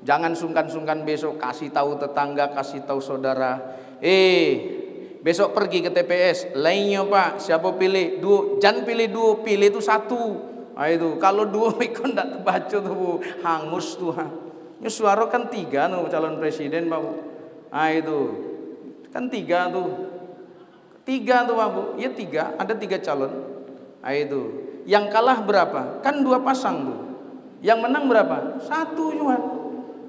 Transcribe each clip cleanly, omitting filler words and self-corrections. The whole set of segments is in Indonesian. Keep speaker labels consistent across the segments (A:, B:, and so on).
A: Jangan sungkan-sungkan besok kasih tahu tetangga, kasih tahu saudara. Besok pergi ke TPS, lainnya Pak, siapa pilih? Dua, jangan pilih dua, pilih itu satu. Nah, itu kalau dua ikut tidak terbaca tuh Bu, hangus tuh. Ini suara kan 3 tuh calon presiden Pak Bu. Nah itu kan 3 tuh. 3 tuh Pak Bu. Ya 3, ada 3 calon. Nah itu. Yang kalah berapa? Kan 2 pasang tuh. Yang menang berapa? 1 cuma.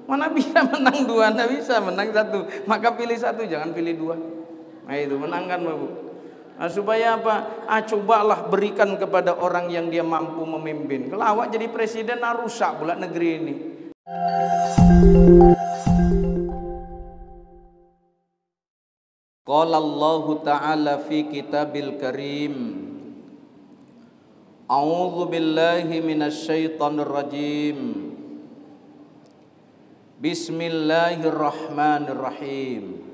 A: Mana bisa menang 2, tidak bisa menang 1. Maka pilih 1, jangan pilih 2. Nah itu menangkan Bu. Nah, supaya apa? Cobalah berikan kepada orang yang dia mampu memimpin. Kalau awak jadi presiden, rusak pula negeri ini. Qala Allah Ta'ala fi kitabil karim. A'udzu billahi minasy syaithanir rajim. Bismillahirrahmanirrahim.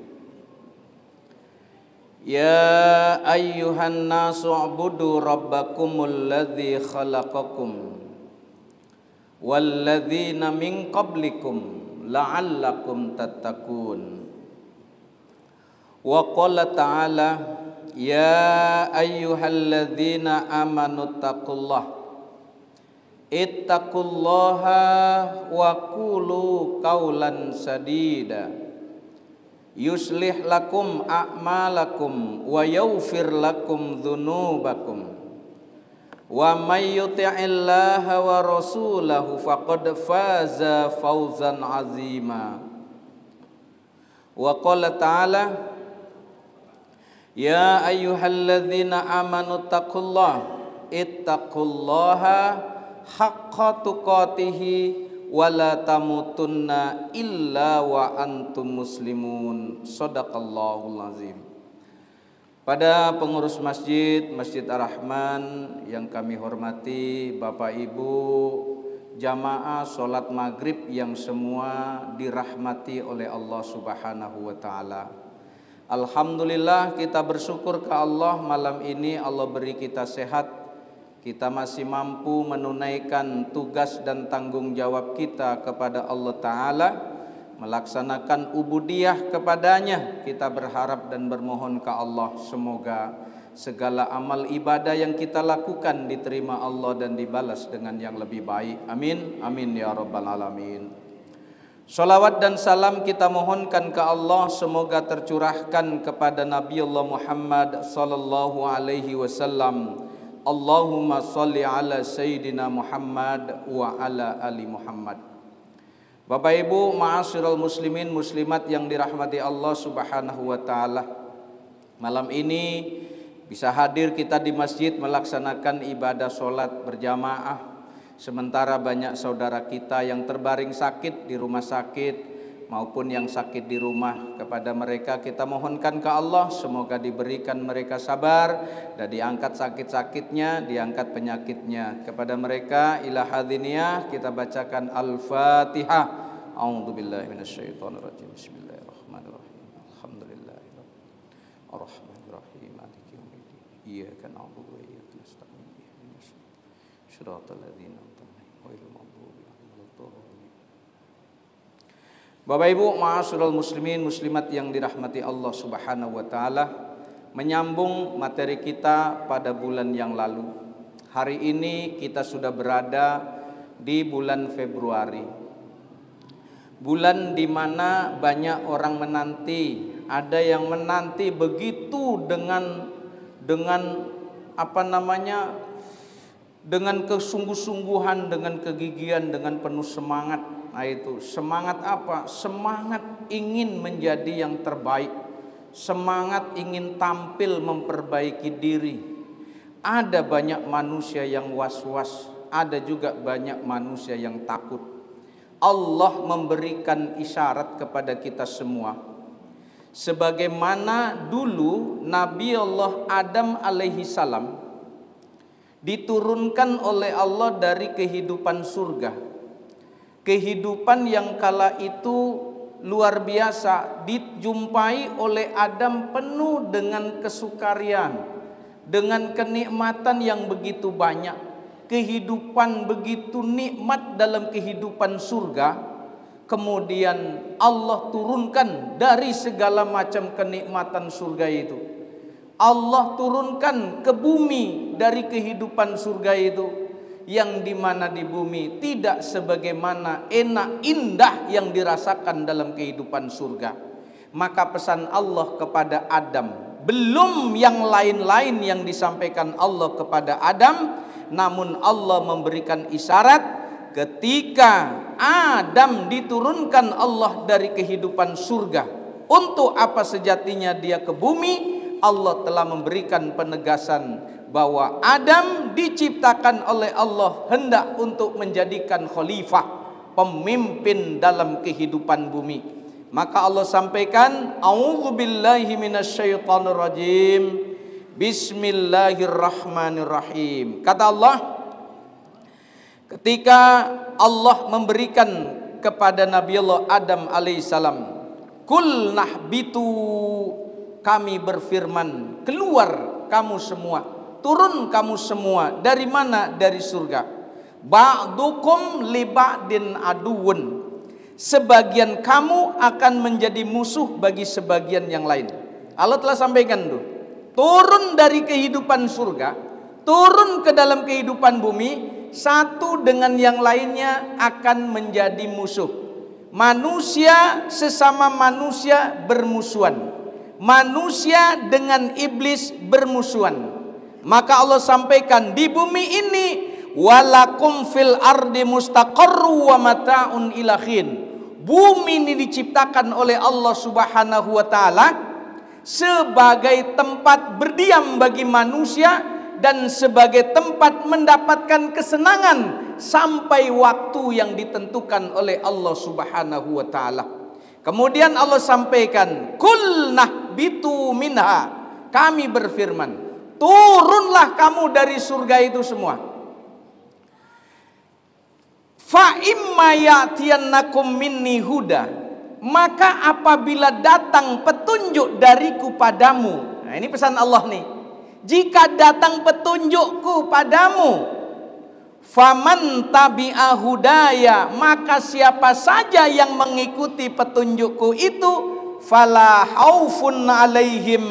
A: Ya ayyuhan nasu ubudu rabbakumul ladzi khalaqakum walladzina min qablikum la'allakum tattaqun. Wa qala ta'ala ya ayyuhalladzina amanu taqullaha ittaqullaha wa qulu qawlan sadida yuslih lakum a'malakum wa yaghfir lakum dzunubakum wa may yuti'illaha wa rasulahu faqad faza fawzan 'azima. Wa qala ta'ala ya ayyuhalladzina amanu taqullaha ittaqullaha haqqa tuqatihi wala tamutunna illa wa antum muslimun. Shadaqallahul azim. Pada pengurus masjid Ar-Rahman yang kami hormati, Bapak Ibu jamaah sholat maghrib yang semua dirahmati oleh Allah Subhanahu wa ta'ala. Alhamdulillah kita bersyukur ke Allah, malam ini Allah beri kita sehat. Kita masih mampu menunaikan tugas dan tanggung jawab kita kepada Allah Ta'ala, melaksanakan ubudiyah kepadanya. Kita berharap dan bermohon ke Allah semoga segala amal ibadah yang kita lakukan diterima Allah dan dibalas dengan yang lebih baik. Amin, amin ya rabbal alamin. Salawat dan salam kita mohonkan ke Allah semoga tercurahkan kepada Nabi Allah Muhammad sallallahu alaihi wasallam. Allahumma salli ala Sayyidina Muhammad wa ala ali Muhammad. Bapak Ibu ma'asyiral muslimin muslimat yang dirahmati Allah Subhanahu wa ta'ala, malam ini bisa hadir kita di masjid melaksanakan ibadah sholat berjamaah. Sementara banyak saudara kita yang terbaring sakit di rumah sakit maupun yang sakit di rumah, kepada mereka kita mohonkan ke Allah semoga diberikan mereka sabar dan diangkat sakit-sakitnya, diangkat penyakitnya. Kepada mereka ila hadiniyah kita bacakan Al-Fatihah. A'udzubillahi minasyaitonirrajim. Bismillahirrahmanirrahim. Alhamdulillahirabbil arrahmanirrahim maliki yaumiddin. Iyyaka na'budu wa iyyaka nasta'in. Ihdinas siratal ladzina an'amta 'alaihim ghairil maghdubi 'alaihim waladdallin. Bapak Ibu ma'asyiral muslimin muslimat yang dirahmati Allah Subhanahu wa ta'ala, menyambung materi kita pada bulan yang lalu. Hari ini kita sudah berada di bulan Februari, bulan di mana banyak orang menanti. Ada yang menanti begitu dengan dengan kesungguh-sungguhan, dengan kegigihan, dengan penuh semangat. Nah itu semangat apa? Semangat ingin menjadi yang terbaik, semangat ingin tampil memperbaiki diri. Ada banyak manusia yang was-was, ada juga banyak manusia yang takut. Allah memberikan isyarat kepada kita semua, sebagaimana dulu Nabi Allah Adam alaihi salam diturunkan oleh Allah dari kehidupan surga. Kehidupan yang kala itu luar biasa, dijumpai oleh Adam penuh dengan kesukarian, dengan kenikmatan yang begitu banyak. Kehidupan begitu nikmat dalam kehidupan surga. kemudian Allah turunkan dari segala macam kenikmatan surga itu. Allah turunkan ke bumi dari kehidupan surga itu, yang dimana di bumi tidak sebagaimana enak indah yang dirasakan dalam kehidupan surga. Maka pesan Allah kepada Adam, belum yang lain-lain yang disampaikan Allah kepada Adam, namun Allah memberikan isyarat ketika Adam diturunkan Allah dari kehidupan surga. Untuk apa sejatinya dia ke bumi? Allah telah memberikan penegasan bahwa Adam diciptakan oleh Allah hendak untuk menjadikan khalifah, pemimpin dalam kehidupan bumi. Maka Allah sampaikan, a'udzubillahi minasyaitonirrajim, bismillahirrahmanirrahim. Kata Allah, ketika Allah memberikan kepada Nabi Allah Adam alaihissalam, kul nahbitu, kami berfirman, keluar kamu semua, turun kamu semua. Dari mana? Dari surga. Ba'dukum li ba'din aduun, sebagian kamu akan menjadi musuh bagi sebagian yang lain. Allah telah sampaikan tuh, turun dari kehidupan surga, turun ke dalam kehidupan bumi, satu dengan yang lainnya akan menjadi musuh. Manusia sesama manusia bermusuhan, manusia dengan iblis bermusuhan. Maka Allah sampaikan, di bumi ini walakum fil ardi mustaqarru wa mata'un ila hin. Bumi ini diciptakan oleh Allah Subhanahu wa taala sebagai tempat berdiam bagi manusia dan sebagai tempat mendapatkan kesenangan sampai waktu yang ditentukan oleh Allah Subhanahu wa taala. Kemudian Allah sampaikan, kul nahbitu minha, kami berfirman, turunlah kamu dari surga itu semua. Fa imma ya'tiyannakum minni huda, maka apabila datang petunjuk dariku padamu. Nah, ini pesan Allah nih. Jika datang petunjukku padamu, faman tabi'a hudaya, maka siapa saja yang mengikuti petunjukku itu, fala haufun alaihim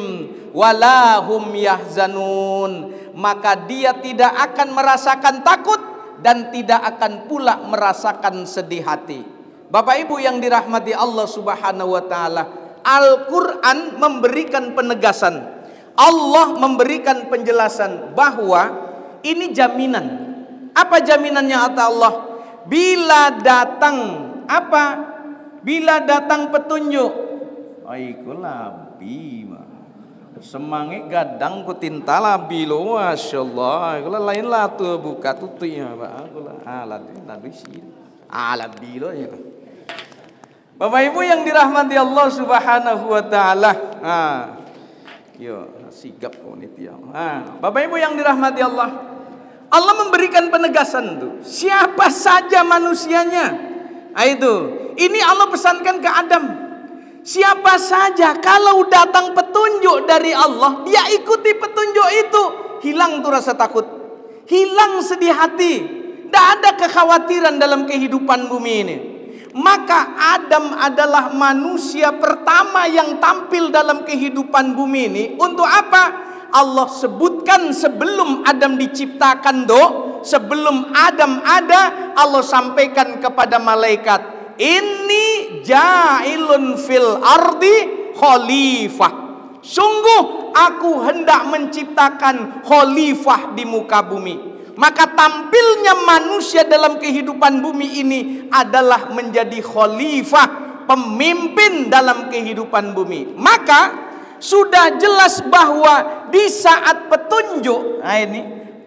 A: wala hum yahzanun, maka dia tidak akan merasakan takut dan tidak akan pula merasakan sedih hati. Bapak Ibu yang dirahmati Allah Subhanahu wa taala, Al-Qur'an memberikan penegasan, Allah memberikan penjelasan bahwa ini jaminan. Apa jaminannya kata Allah? Bila datang apa? Bila datang petunjuk. Aikulah bima. Semangat gadang ku tinta labi lo, masyaallah. Aikulah lain lah tu buka tutunya Pak. Aikulah alat sih. Alat bilo ya. Bapak Ibu yang dirahmati Allah Subhanahu wa taala. Yo, sigap panitia. Bapak Ibu yang dirahmati Allah, Allah memberikan penegasan tuh, siapa saja manusianya. Itu, ini Allah pesankan ke Adam. Siapa saja kalau datang petunjuk dari Allah, dia ikuti petunjuk itu, hilang tuh rasa takut, hilang sedih hati, tidak ada kekhawatiran dalam kehidupan bumi ini. Maka Adam adalah manusia pertama yang tampil dalam kehidupan bumi ini. Untuk apa? Allah sebutkan sebelum Adam diciptakan sebelum Adam ada, Allah sampaikan kepada malaikat, ini ja'ilun fil ardi khalifah. Sungguh aku hendak menciptakan khalifah di muka bumi. Maka tampilnya manusia dalam kehidupan bumi ini adalah menjadi khalifah, pemimpin dalam kehidupan bumi. Maka sudah jelas bahwa di saat petunjuk,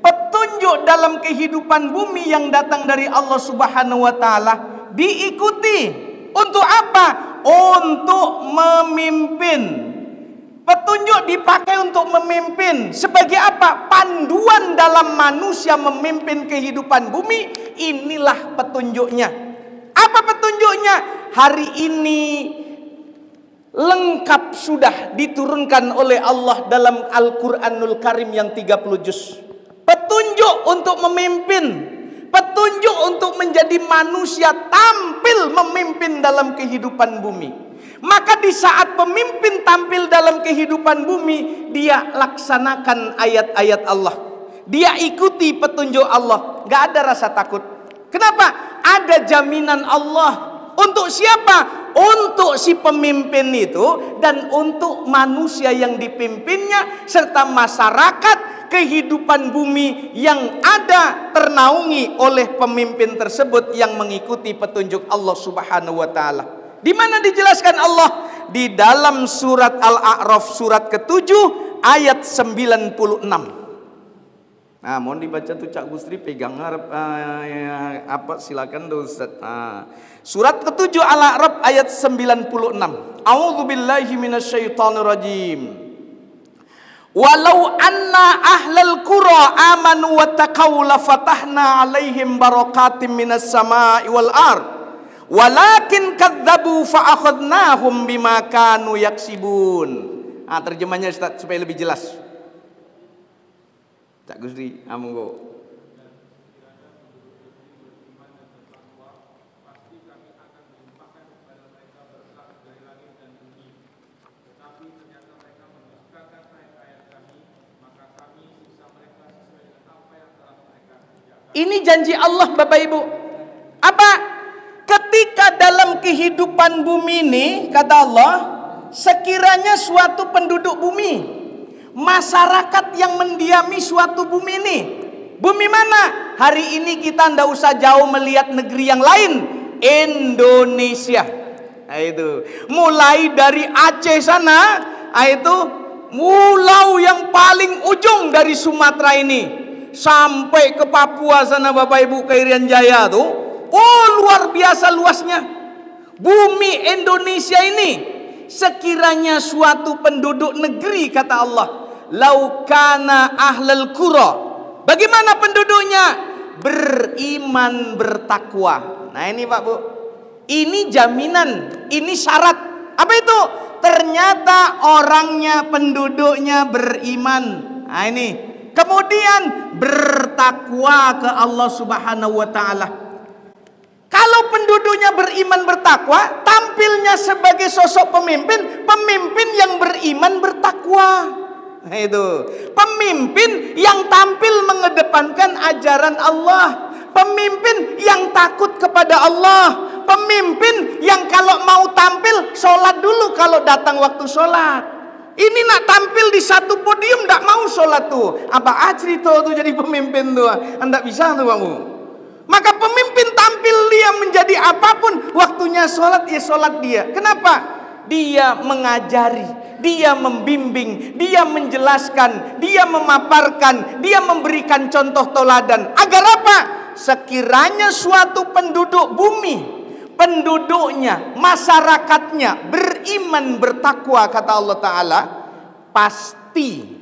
A: petunjuk dalam kehidupan bumi yang datang dari Allah Subhanahu wa taala diikuti. Untuk apa? Untuk memimpin. Petunjuk dipakai untuk memimpin. Sebagai apa? Panduan dalam manusia memimpin kehidupan bumi. Inilah petunjuknya. Apa petunjuknya? Hari ini lengkap sudah diturunkan oleh Allah dalam Al-Quranul Karim yang 30 juz. Petunjuk untuk memimpin. Petunjuk untuk menjadi manusia tampil memimpin dalam kehidupan bumi. Maka di saat pemimpin tampil dalam kehidupan bumi, dia laksanakan ayat-ayat Allah. Dia ikuti petunjuk Allah. Gak ada rasa takut. Kenapa? Ada jaminan Allah. Untuk siapa? Untuk si pemimpin itu dan untuk manusia yang dipimpinnya serta masyarakat kehidupan bumi yang ada ternaungi oleh pemimpin tersebut yang mengikuti petunjuk Allah Subhanahu wa taala. Di mana dijelaskan Allah? Di dalam surat Al-A'raf surat ke-7 ayat 96. Nah, mohon dibaca tuh Cak Gusri, pegang apa silakan tuh Ustaz. Surat ke-7 Al-A'raf ayat 96. A'udzubillahi minasyaitonirrajim. Walau anna ahlal qura amanu wattaqaw la fatahna 'alaihim barakatim minas sama'i wal ard. Walakin kadzdzabu fa akhadnahum bima kanu yaksibun. Terjemahnya Ustaz supaya lebih jelas. Cak Gusri, monggo. Ini janji Allah Bapak Ibu. Apa? Ketika dalam kehidupan bumi ini, kata Allah, sekiranya suatu penduduk bumi, masyarakat yang mendiami suatu bumi ini. Bumi mana? Hari ini kita ndak usah jauh melihat negeri yang lain. Indonesia. Nah, itu. Mulai dari Aceh sana, itu pulau yang paling ujung dari Sumatera ini sampai ke Papua sana Bapak Ibu, ke Irian Jaya tuh. Oh, luar biasa luasnya. Bumi Indonesia ini sekiranya suatu penduduk negeri, kata Allah, laukana ahlal qura. Bagaimana penduduknya? Beriman, bertakwa. Nah ini Pak Bu, ini jaminan, ini syarat. Apa itu? Ternyata orangnya, penduduknya beriman. Nah ini. Kemudian bertakwa ke Allah Subhanahu wa taala. Kalau penduduknya beriman bertakwa, tampilnya sebagai sosok pemimpin, pemimpin yang beriman bertakwa. Nah, itu pemimpin yang tampil mengedepankan ajaran Allah, pemimpin yang takut kepada Allah, pemimpin yang kalau mau tampil sholat dulu kalau datang waktu sholat. Ini nak tampil di satu podium ndak mau sholat tuh. Apa cerita tuh jadi pemimpin tuh? Ndak bisa tuh kamu. Maka pemimpin tampil dia menjadi apapun, waktunya sholat ya sholat dia. Kenapa? Dia mengajari, dia membimbing, dia menjelaskan, dia memaparkan, dia memberikan contoh teladan. Agar apa? Sekiranya suatu penduduk bumi, penduduknya, masyarakatnya beriman bertakwa, kata Allah Ta'ala, pasti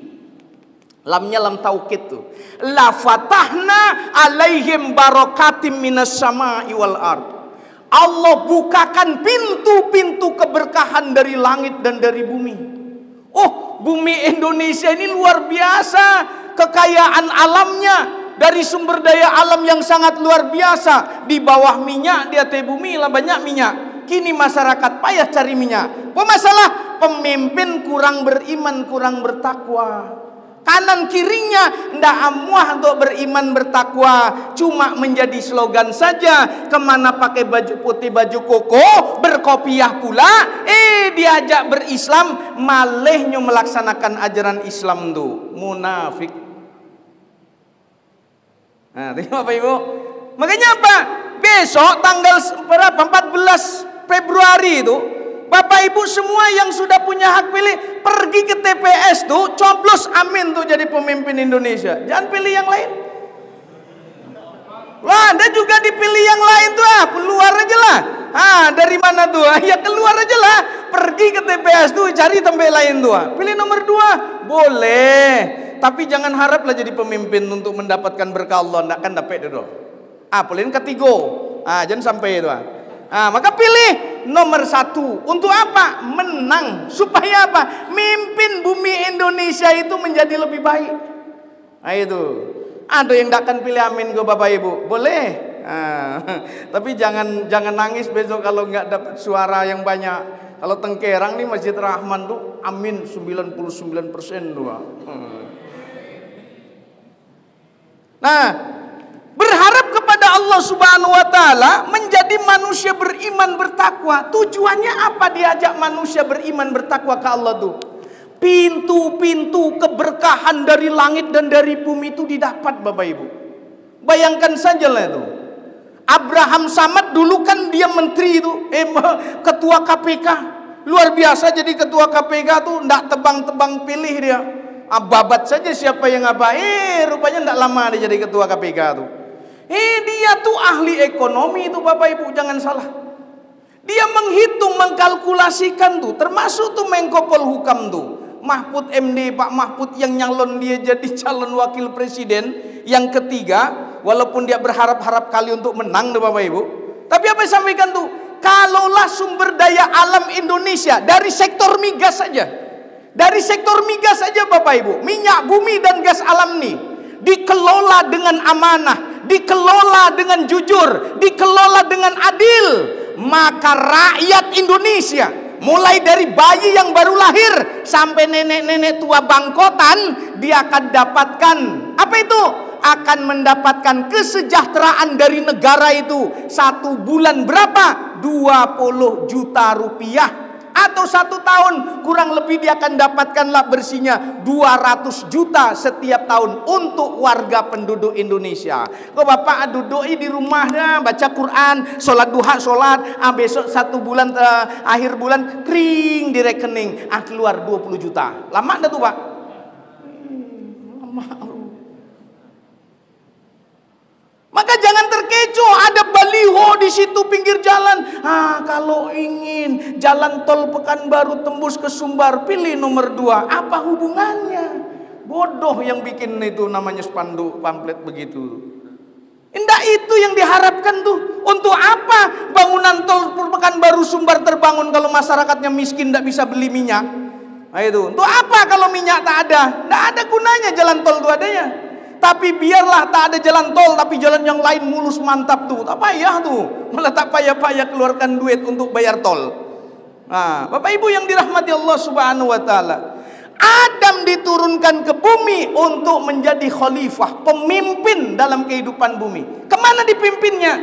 A: lamnya lam taukid tuh, la fatahna alaihim barakatim minas sama'i wal ard. Allah bukakan pintu-pintu keberkahan dari langit dan dari bumi. Oh, bumi Indonesia ini luar biasa kekayaan alamnya, dari sumber daya alam yang sangat luar biasa. Di bawah minyak, di atas bumi lah banyak minyak. Kini masyarakat payah cari minyak. Apa masalah? Pemimpin kurang beriman, kurang bertakwa. Kanan kirinya ndak amuah untuk beriman bertakwa, cuma menjadi slogan saja. Kemana pakai baju putih, baju koko, berkopiah pula. Diajak berislam, malehnya melaksanakan ajaran Islam tuh munafik. Nah, tengok Bapak Ibu. Makanya apa? Besok tanggal berapa? 14 Februari itu, Bapak Ibu semua yang sudah punya hak pilih pergi ke TPS tuh, coblos amin tuh jadi pemimpin Indonesia. Jangan pilih yang lain. Wah, Anda juga dipilih yang lain tuh, keluar aja lah. Dari mana tuh? Ya keluar aja lah. Pergi ke TPS tuh, cari tempat lain tuh. Pilih nomor 2, boleh. Tapi jangan haraplah jadi pemimpin untuk mendapatkan berkah Allah. Nggak kan dapat itu. Pilih ketiga. Jangan sampai itu. Maka pilih nomor 1. Untuk apa? Menang. Supaya apa? Mimpin bumi Indonesia itu menjadi lebih baik. Itu.
B: Ada yang tidak akan pilih amin ke Bapak Ibu? Boleh. Tapi jangan nangis besok kalau nggak dapat suara yang banyak. Kalau Tengkerang nih Masjid Rahman tuh amin 99% tuh. Nah, berharap kepada Allah Subhanahu wa taala menjadi manusia beriman bertakwa. Tujuannya apa diajak manusia beriman bertakwa ke Allah tuh? Pintu-pintu keberkahan dari langit dan dari bumi itu didapat Bapak Ibu. Bayangkan saja lah itu. Abraham Samad dulu kan dia menteri itu, ketua KPK. Luar biasa jadi ketua KPK tuh ndak tebang-tebang pilih dia. Babat saja siapa yang apa. Rupanya ndak lama dia jadi ketua KPK tuh. Dia tuh ahli ekonomi itu Bapak Ibu, jangan salah. Dia menghitung, mengkalkulasikan tuh, termasuk tuh Menko Polhukam tuh. Mahfud MD, Pak Mahfud yang nyalon dia jadi calon wakil presiden yang ketiga, walaupun dia berharap-harap kali untuk menang tuh Bapak Ibu. Tapi apa yang sampaikan tuh? Kalaulah sumber daya alam Indonesia dari sektor migas saja. Dari sektor migas saja Bapak Ibu, minyak bumi dan gas alam nih dikelola dengan amanah, dikelola dengan jujur, dikelola dengan adil, maka rakyat Indonesia mulai dari bayi yang baru lahir sampai nenek-nenek tua bangkotan, dia akan dapatkan apa itu? Akan mendapatkan kesejahteraan dari negara itu. 1 bulan berapa? 20 juta rupiah. Atau 1 tahun kurang lebih dia akan dapatkanlah bersihnya 200 juta setiap tahun untuk warga penduduk Indonesia. Kok Bapak duduk di rumahnya baca Quran, sholat duha, besok 1 bulan akhir bulan kering di rekening, keluar 20 juta. Lama dah tuh Pak? Lama. Maka jangan terkecoh, ada baliho di situ pinggir jalan. Kalau ingin jalan tol Pekanbaru tembus ke Sumbar, pilih nomor 2. Apa hubungannya? Bodoh yang bikin itu namanya spanduk pamflet begitu. Indah itu yang diharapkan tuh. Untuk apa bangunan tol Pekanbaru Sumbar terbangun kalau masyarakatnya miskin tidak bisa beli minyak? Nah itu. Untuk apa kalau minyak tak ada? Tidak ada gunanya jalan tol itu adanya. Tapi biarlah tak ada jalan tol, tapi jalan yang lain mulus mantap tuh. Tak payah tuh. Malah tak payah-payah keluarkan duit untuk bayar tol. Nah, Bapak Ibu yang dirahmati Allah Subhanahu wa taala. Adam diturunkan ke bumi untuk menjadi khalifah, pemimpin dalam kehidupan bumi. Kemana dipimpinnya?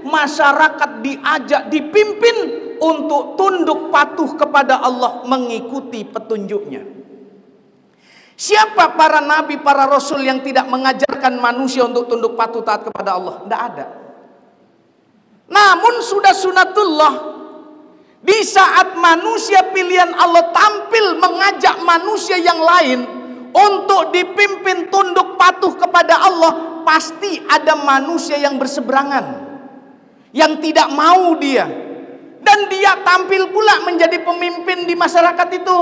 B: Masyarakat diajak, dipimpin untuk tunduk patuh kepada Allah, mengikuti petunjuknya. Siapa para nabi, para rasul yang tidak mengajarkan manusia untuk tunduk patuh taat kepada Allah? Tidak ada. Namun sudah sunatullah, di saat manusia pilihan Allah tampil mengajak manusia yang lain untuk dipimpin tunduk patuh kepada Allah, pasti ada manusia yang berseberangan, yang tidak mau dia. Dan dia tampil pula menjadi pemimpin di masyarakat itu,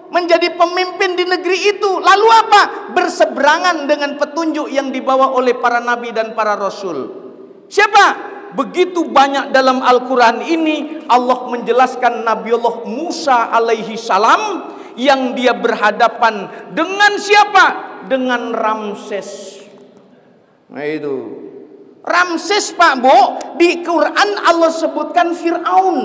B: menjadi pemimpin di negeri itu. Lalu apa? Berseberangan dengan petunjuk yang dibawa oleh para nabi dan para rasul. Siapa? Begitu banyak dalam Al-Quran ini Allah menjelaskan Nabi Allah Musa alaihi salam yang dia berhadapan dengan siapa? Dengan Ramses. Nah itu Ramses Pak Bu, di Quran Allah sebutkan Fir'aun.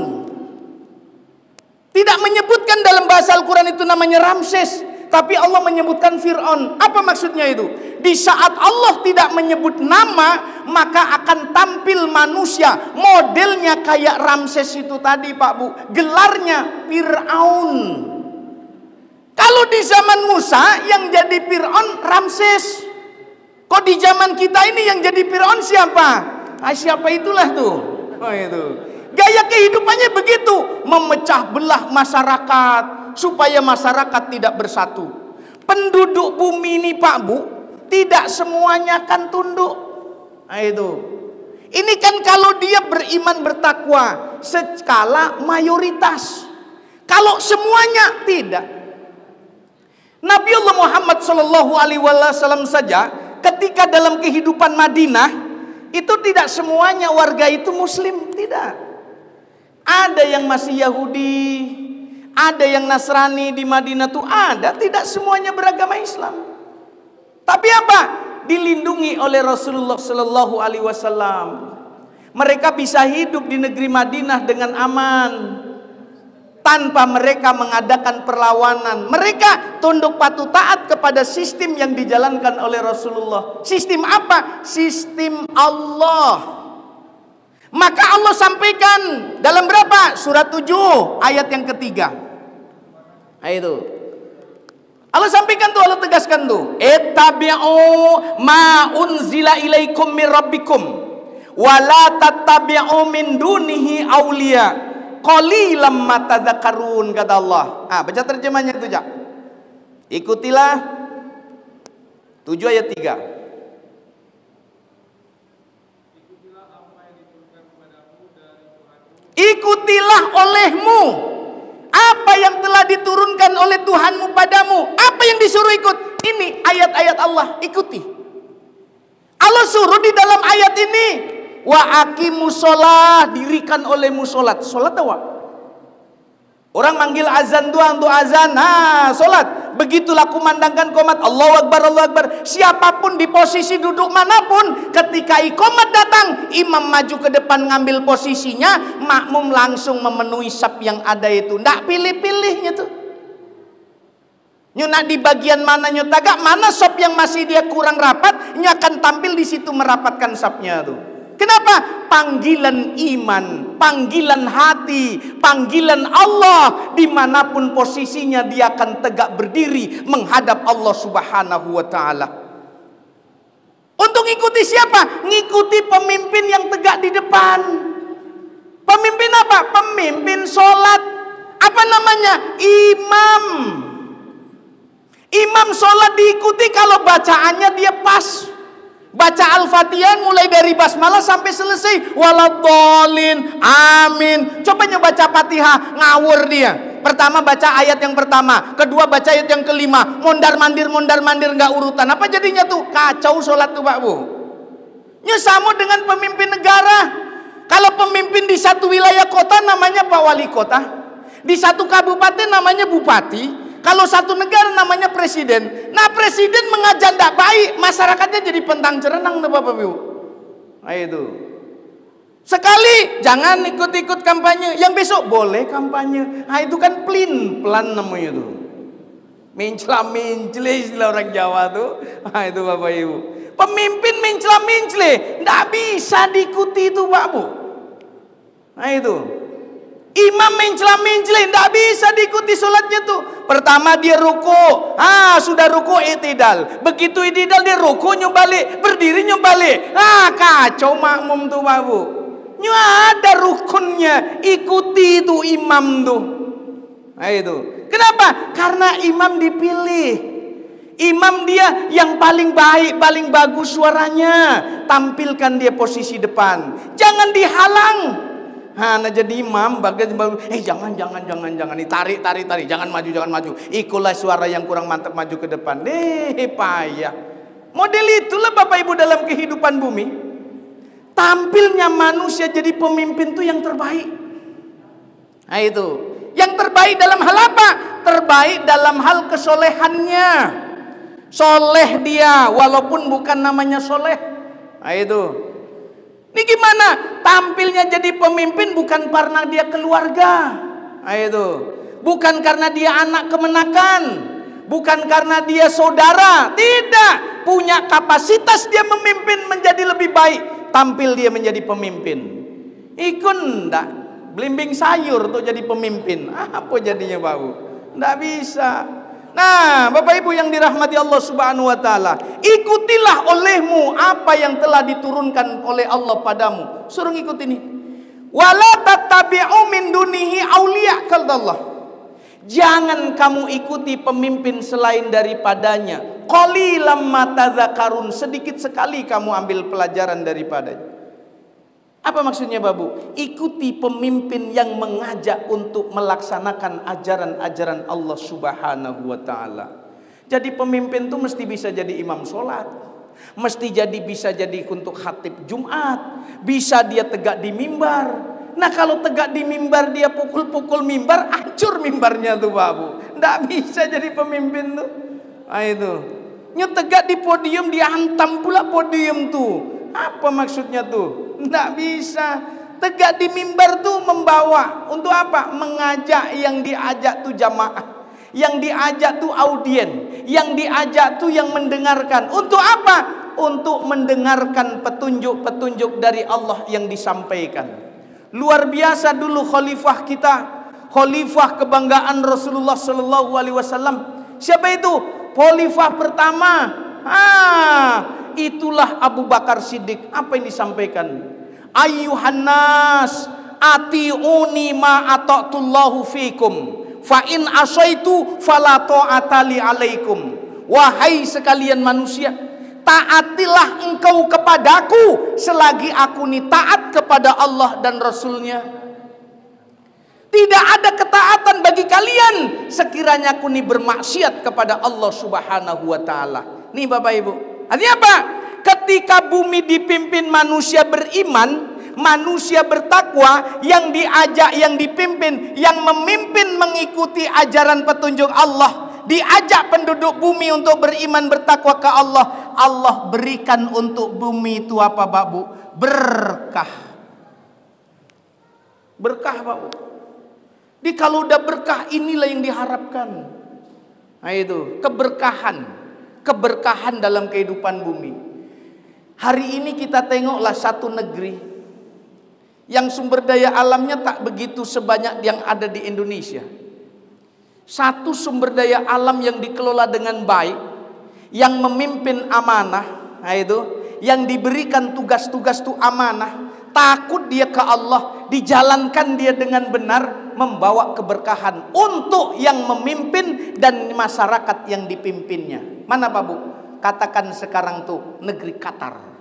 B: Tidak menyebutkan dalam bahasa Al-Quran itu namanya Ramses, tapi Allah menyebutkan Fir'aun. Apa maksudnya itu? Di saat Allah tidak menyebut nama, maka akan tampil manusia modelnya kayak Ramses itu tadi Pak Bu. Gelarnya Fir'aun. Kalau di zaman Musa yang jadi Fir'aun Ramses. Kok di zaman kita ini yang jadi Fir'aun siapa? Siapa itulah tuh. Oh itu. Gaya kehidupannya begitu, memecah belah masyarakat supaya masyarakat tidak bersatu. Penduduk bumi ini Pak Bu, tidak semuanya akan tunduk. Nah itu. Ini kan kalau dia beriman bertakwa skala mayoritas. Kalau semuanya tidak. Nabi Allah Muhammad SAW saja ketika dalam kehidupan Madinah itu tidak semuanya warga itu Muslim, tidak. Ada yang masih Yahudi, ada yang Nasrani di Madinah tuh ada, tidak semuanya beragama Islam. Tapi apa? Dilindungi oleh Rasulullah Sallallahu Alaihi Wasallam. Mereka bisa hidup di negeri Madinah dengan aman tanpa mereka mengadakan perlawanan. Mereka tunduk patuh taat kepada sistem yang dijalankan oleh Rasulullah. Sistem apa? Sistem Allah. Maka Allah sampaikan dalam berapa? Surat 7 ayat yang ketiga. Itu Allah sampaikan tuh, Allah tegaskan tuh, ittabi'u ma unzila ilaikum min rabbikum wa la tattabi'u min dunihi awliya qalilam ma tadhakkarun, kata Allah. Baca terjemahnya itu, Jak. Ikutilah 7 ayat 3. Ikutilah olehmu apa yang telah diturunkan oleh Tuhanmu padamu. Apa yang disuruh ikut? Ini ayat-ayat Allah, ikuti. Allah suruh di dalam ayat ini, wa aqimus sholah, dirikan olehmu sholat. Sholat apa? Orang manggil azan doang untuk azan. Sholat. Begitulah kumandangkan qomat, Allahu Akbar, Allahu Akbar. Siapapun di posisi duduk manapun, ketika iqamat datang, imam maju ke depan ngambil posisinya, makmum langsung memenuhi saf yang ada itu. Nggak pilih-pilihnya tuh. Nyunak di bagian mana nyutagak, mana saf yang masih dia kurang rapat, nya akan tampil di situ merapatkan safnya tuh. Kenapa? Panggilan iman, panggilan hati, panggilan Allah. Dimanapun posisinya dia akan tegak berdiri menghadap Allah Subhanahu wa ta'ala. Untuk ngikuti siapa? Ngikuti pemimpin yang tegak di depan. Pemimpin apa? Pemimpin sholat. Apa namanya? Imam. Imam sholat diikuti kalau bacaannya dia pas. Baca Al-Fatihah mulai dari basmalah sampai selesai. Waladhdallin, amin. Coba nyoba baca Fatihah, ngawur dia. Pertama baca ayat yang pertama, kedua baca ayat yang kelima, mondar-mandir nggak urutan. Apa jadinya tuh? Kacau sholat tuh, Pak Bu. Sama dengan pemimpin negara. Kalau pemimpin di satu wilayah kota namanya Pak Wali Kota, di satu kabupaten namanya Bupati. Kalau satu negara namanya presiden. Nah, presiden mengajar tidak baik, masyarakatnya jadi pentang cerenang tuh Bapak Ibu. Nah, itu. Sekali jangan ikut-ikut kampanye, yang besok boleh kampanye. Nah, itu kan pelan namanya tuh. Mencela-mencele istilah orang Jawa tuh. Nah, itu Bapak Ibu. Pemimpin mencela-mencele, tidak bisa diikuti itu Pak Bu. Nah, itu. Imam mencela-mencela, tidak bisa diikuti sholatnya tuh. Pertama dia ruku, sudah ruku i'tidal. Begitu i'tidal dia ruku nyobalik, berdiri nyobalik. Kacau makmum tuh Pak Bu. Ada rukunnya, ikuti itu imam tuh. Nah itu. Kenapa? Karena imam dipilih. Imam dia yang paling baik, paling bagus suaranya. Tampilkan dia posisi depan. Jangan dihalang. Nah jadi imam jangan tarik, jangan maju. Ikulah suara yang kurang mantap maju ke depan. Payah. Model itulah Bapak Ibu dalam kehidupan bumi. Tampilnya manusia jadi pemimpin itu yang terbaik. Nah itu. Yang terbaik dalam hal apa? Terbaik dalam hal kesolehannya. Soleh dia walaupun bukan namanya soleh. Nah itu. Ini gimana? Tampilnya jadi pemimpin bukan karena dia keluarga. Nah, itu. Bukan karena dia anak kemenakan. Bukan karena dia saudara. Tidak. Punya kapasitas dia memimpin menjadi lebih baik. Tampil dia menjadi pemimpin. Ikun enggak. Belimbing sayur untuk jadi pemimpin. Apa jadinya Pak Bu? Enggak bisa. Nah, Bapak Ibu yang dirahmati Allah Subhanahu wa taala, ikutilah olehmu apa yang telah diturunkan oleh Allah padamu. Suruh ngikut ini. Wala tattabi'u min dunihi auliya, kata Allah. Jangan kamu ikuti pemimpin selain daripadanya. Qalilam ma tadzakarun, sedikit sekali kamu ambil pelajaran daripadanya. Apa maksudnya Babu? Ikuti pemimpin yang mengajak untuk melaksanakan ajaran-ajaran Allah Subhanahu wa ta'ala. Jadi pemimpin itu mesti bisa jadi imam sholat, mesti bisa jadi untuk khatib Jumat, bisa dia tegak di mimbar. Nah kalau tegak di mimbar dia pukul-pukul mimbar, hancur mimbarnya tuh Babu. Nggak bisa jadi pemimpin tuh. Nah itu. Nyetegak di podium, dihantam pula podium tuh. Apa maksudnya tuh? Nggak bisa. Tegak di mimbar tuh membawa. Untuk apa? Mengajak, yang diajak tuh jamaah. Yang diajak tuh audien. Yang diajak tuh yang mendengarkan. Untuk apa? Untuk mendengarkan petunjuk-petunjuk dari Allah yang disampaikan. Luar biasa dulu khalifah kita. Khalifah kebanggaan Rasulullah Sallallahu Alaihi Wasallam. Siapa itu? Khalifah pertama. Itulah Abu Bakar Siddiq. Apa yang disampaikan? Ayyuhan nas, ati'uni ma ata'tullahu fikum, fa in asaitu fala ta'ata li alaikum. Wahai sekalian manusia, taatilah engkau kepadaku selagi aku ni taat kepada Allah dan Rasulnya. Tidak ada ketaatan bagi kalian sekiranya aku ni bermaksiat kepada Allah Subhanahu wa taala. Nih Bapak Ibu, artinya apa? Ketika bumi dipimpin manusia beriman, manusia bertakwa, yang diajak, yang dipimpin, yang memimpin mengikuti ajaran petunjuk Allah, diajak penduduk bumi untuk beriman bertakwa ke Allah, Allah berikan untuk bumi itu apa Pak Bu? Berkah. Berkah Pak Bu. Di kalau udah berkah, inilah yang diharapkan. Nah itu keberkahan, keberkahan dalam kehidupan bumi. Hari ini kita tengoklah satu negeri yang sumber daya alamnya tak begitu sebanyak yang ada di Indonesia. Satu sumber daya alam yang dikelola dengan baik, yang memimpin amanah, nah itu, yang diberikan tugas-tugas itu amanah, takut dia ke Allah, dijalankan dia dengan benar, membawa keberkahan untuk yang memimpin dan masyarakat yang dipimpinnya. Mana Pak Bu? Katakan sekarang tuh negeri Qatar.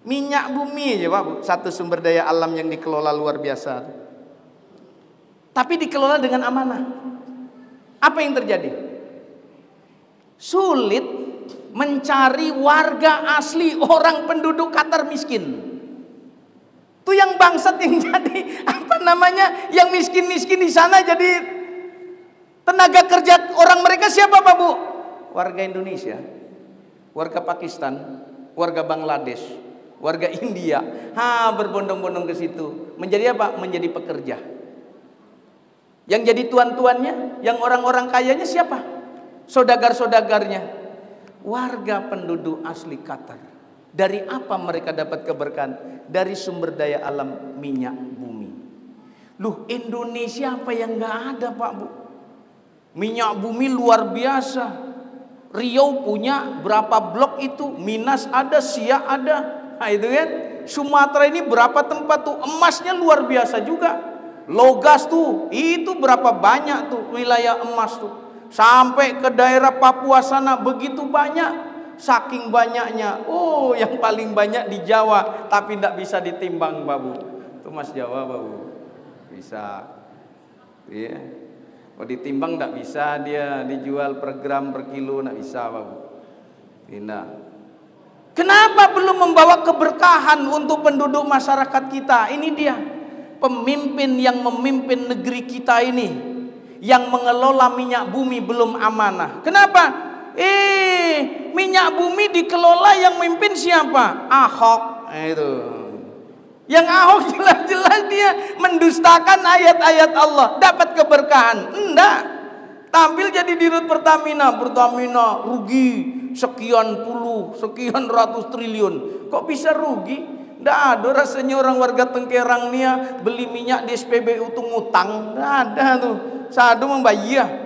B: Minyak bumi aja Pak Bu, satu sumber daya alam yang dikelola luar biasa. Tapi dikelola dengan amanah. Apa yang terjadi? Sulit mencari warga asli, orang penduduk Qatar miskin. Itu yang bangsat yang jadi apa namanya, yang miskin-miskin di sana jadi tenaga kerja orang mereka siapa Pak Bu? Warga Indonesia, warga Pakistan, warga Bangladesh, warga India, berbondong-bondong ke situ. Menjadi apa? Menjadi pekerja. Yang jadi tuan-tuannya, yang orang-orang kayanya siapa? Saudagar-saudagarnya, warga penduduk asli Qatar. Dari apa mereka dapat keberkahan? Dari sumber daya alam minyak bumi. Loh, Indonesia apa yang nggak ada Pak Bu? Minyak bumi luar biasa. Riau punya berapa blok itu? Minas ada, Siak ada. Nah itu kan. Sumatera ini berapa tempat tuh? Emasnya luar biasa juga. Logas tuh, itu berapa banyak tuh wilayah emas tuh. Sampai ke daerah Papua sana begitu banyak. Saking banyaknya, yang paling banyak di Jawa, tapi tidak bisa ditimbang Babu. Itu Mas Jawa Babu, bisa, iya. Kalau ditimbang tidak bisa, dia dijual per gram per kilo tidak bisa Babu. Tidak. Kenapa belum membawa keberkahan untuk penduduk masyarakat kita? Ini dia, pemimpin yang memimpin negeri kita ini, yang mengelola minyak bumi belum amanah. Kenapa? Minyak bumi dikelola yang memimpin siapa? Ahok. Itu. Yang Ahok jelas-jelas dia mendustakan ayat-ayat Allah. Dapat keberkahan. Enggak. Tampil jadi dirut Pertamina. Pertamina rugi sekian puluh, sekian ratus triliun. Kok bisa rugi? Enggak ada rasanya orang warga Tengkerang nih beli minyak di SPBU itu ngutang. Enggak ada tuh. Sadu membayar.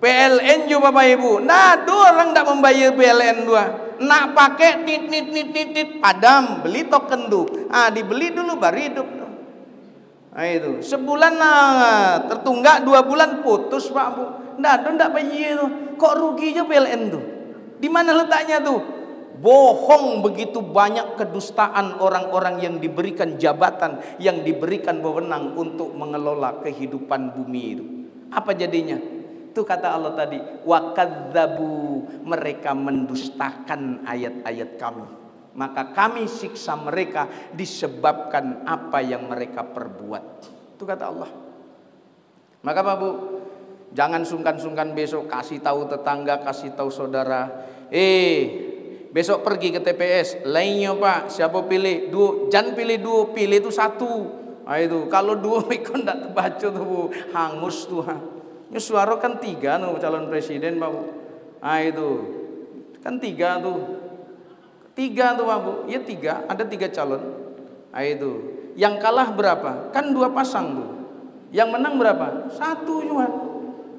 B: PLN juga Bapak Ibu. Nah, tuh orang tak membayar PLN dua. Nak pakai nit padam, beli token tuh. Dibeli dulu baru hidup tuh. Nah itu, sebulan tertunggak 2 bulan putus Pak Bu. Nah, tuh enggak bayar tuh. Kok ruginya PLN tuh? Di mana letaknya tuh? Bohong, begitu banyak kedustaan orang-orang yang diberikan jabatan, yang diberikan wewenang untuk mengelola kehidupan bumi itu. Apa jadinya? Itu kata Allah tadi, wa kadzabu, mereka mendustakan ayat-ayat kami. Maka kami siksa mereka disebabkan apa yang mereka perbuat. Itu kata Allah. Maka Pak Bu, Jangan sungkan-sungkan besok kasih tahu tetangga, kasih tahu saudara. Besok pergi ke TPS, lainnya Pak, siapa pilih? Dua, jangan pilih dua, pilih itu satu. Nah, itu kalau dua ikut tidak terbaca tuh, hangus tuh. Ini suara kan 3 tuh calon presiden Pak Bu. Nah itu kan 3 tuh. 3 tuh Pak Bu. Ya 3, ada 3 calon. Nah itu. Yang kalah berapa? Kan 2 pasang tuh. Yang menang berapa? 1 cuma.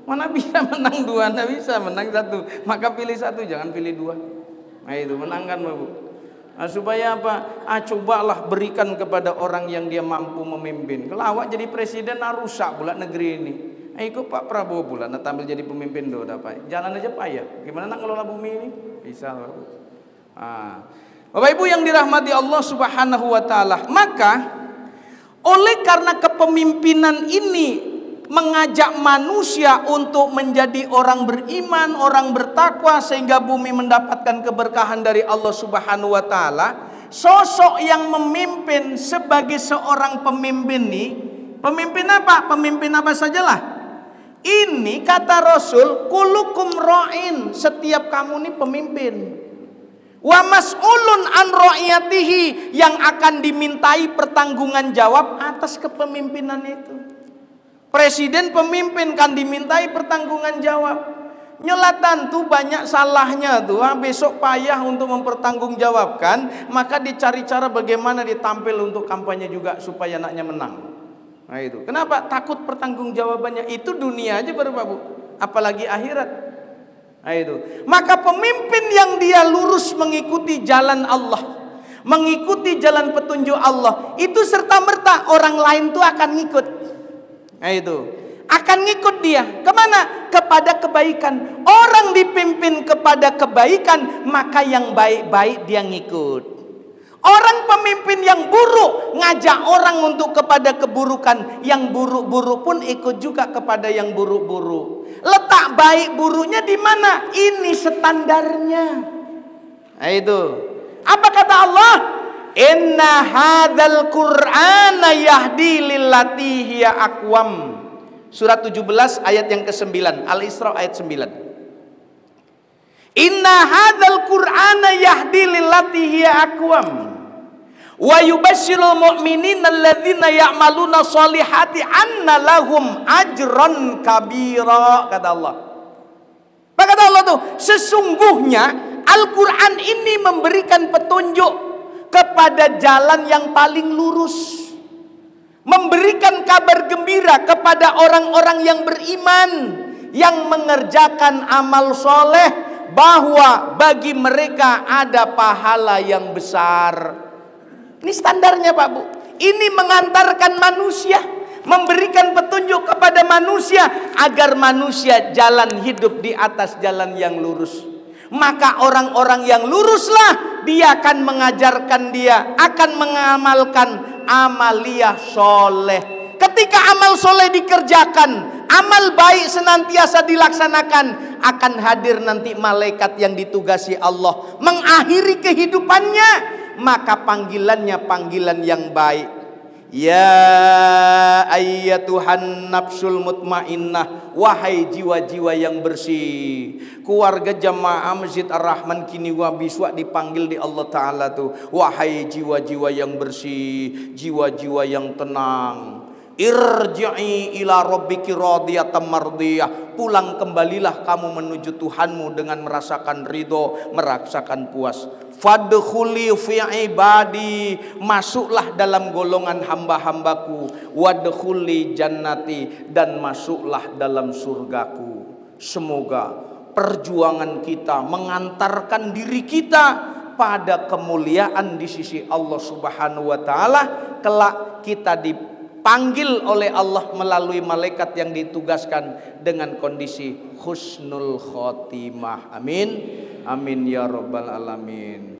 B: Mana bisa menang 2, tidak bisa menang 1. Maka pilih 1, jangan pilih 2. Nah itu menangkan Pak Bu. Nah, supaya apa? Cobalah berikan kepada orang yang dia mampu memimpin. Kalau awak jadi presiden, rusak pula negeri ini. Ikut Pak Prabowo pula, nak tampil jadi pemimpin do dapat. Jalan aja payah. Gimana nak ngelola bumi ini? Bisa Pak Bu. Bapak Ibu yang dirahmati Allah Subhanahu wa taala, maka oleh karena kepemimpinan ini mengajak manusia untuk menjadi orang beriman, orang bertakwa sehingga bumi mendapatkan keberkahan dari Allah Subhanahu wa taala. Sosok yang memimpin sebagai seorang pemimpin nih, pemimpin apa? Pemimpin apa sajalah. Ini kata Rasul, kulukum ra'in, setiap kamu nih pemimpin. Wa mas'ulun an ra'iyatihi, yang akan dimintai pertanggungan jawab atas kepemimpinan itu. Presiden pemimpin kan dimintai pertanggungan jawab. Nyelatan tuh banyak salahnya tuh. Besok payah untuk mempertanggungjawabkan, maka dicari cara bagaimana ditampil untuk kampanye juga supaya anaknya menang. Nah itu. Kenapa? Takut pertanggungjawabannya. Itu dunia aja baru Pak Bu. Apalagi akhirat. Nah itu. Maka pemimpin yang dia lurus mengikuti jalan Allah, mengikuti jalan petunjuk Allah, itu serta-merta orang lain tuh akan ngikut. Nah itu, akan ngikut dia kemana? Kepada kebaikan. Orang dipimpin kepada kebaikan, maka yang baik-baik dia ngikut. Orang pemimpin yang buruk ngajak orang untuk kepada keburukan, yang buruk-buruk pun ikut juga kepada yang buruk-buruk. Letak baik buruknya di mana? Ini standarnya. Nah itu. Apa kata Allah? Inna hadzal Qur'ana yahdi lillati hiya aqwam. Surat 17 ayat yang ke-9, Al-Isra ayat 9. Inna hadzal Qur'ana yahdi lillati hiya aqwam. Wa yubasyirul mu'minina alladzina ya'maluna sholihati anna lahum ajran kabira, kata Allah. Apa kata Allah tuh? Sesungguhnya Al-Qur'an ini memberikan petunjuk kepada jalan yang paling lurus, memberikan kabar gembira kepada orang-orang yang beriman, yang mengerjakan amal soleh, bahwa bagi mereka ada pahala yang besar. Ini standarnya Pak Bu. Ini mengantarkan manusia, memberikan petunjuk kepada manusia agar manusia jalan hidup di atas jalan yang lurus. Maka orang-orang yang luruslah dia akan mengajarkan, dia akan mengamalkan amaliyah soleh. Ketika amal soleh dikerjakan, amal baik senantiasa dilaksanakan, akan hadir nanti malaikat yang ditugasi Allah mengakhiri kehidupannya. Maka panggilannya panggilan yang baik. Ya ayyatuhan nafsul mutmainnah, wahai jiwa-jiwa yang bersih. Keluarga jamaah Masjid Ar-Rahman kini wabiswa dipanggil di Allah Ta'ala tuh. Wahai jiwa-jiwa yang bersih, jiwa-jiwa yang tenang. Irji'i ila rabbiki radiyatan mardiyah. Pulang kembalilah kamu menuju Tuhanmu dengan merasakan ridho, merasakan puas. Fadkhuli fi ibadi, masuklah dalam golongan hamba-hambaku. Wadkhuli jannati, dan masuklah dalam surgaku. Semoga perjuangan kita mengantarkan diri kita pada kemuliaan di sisi Allah Subhanahu wa taala. Kelak kita dipanggil oleh Allah melalui malaikat yang ditugaskan dengan kondisi husnul khotimah. Amin. Amin ya rabbal alamin.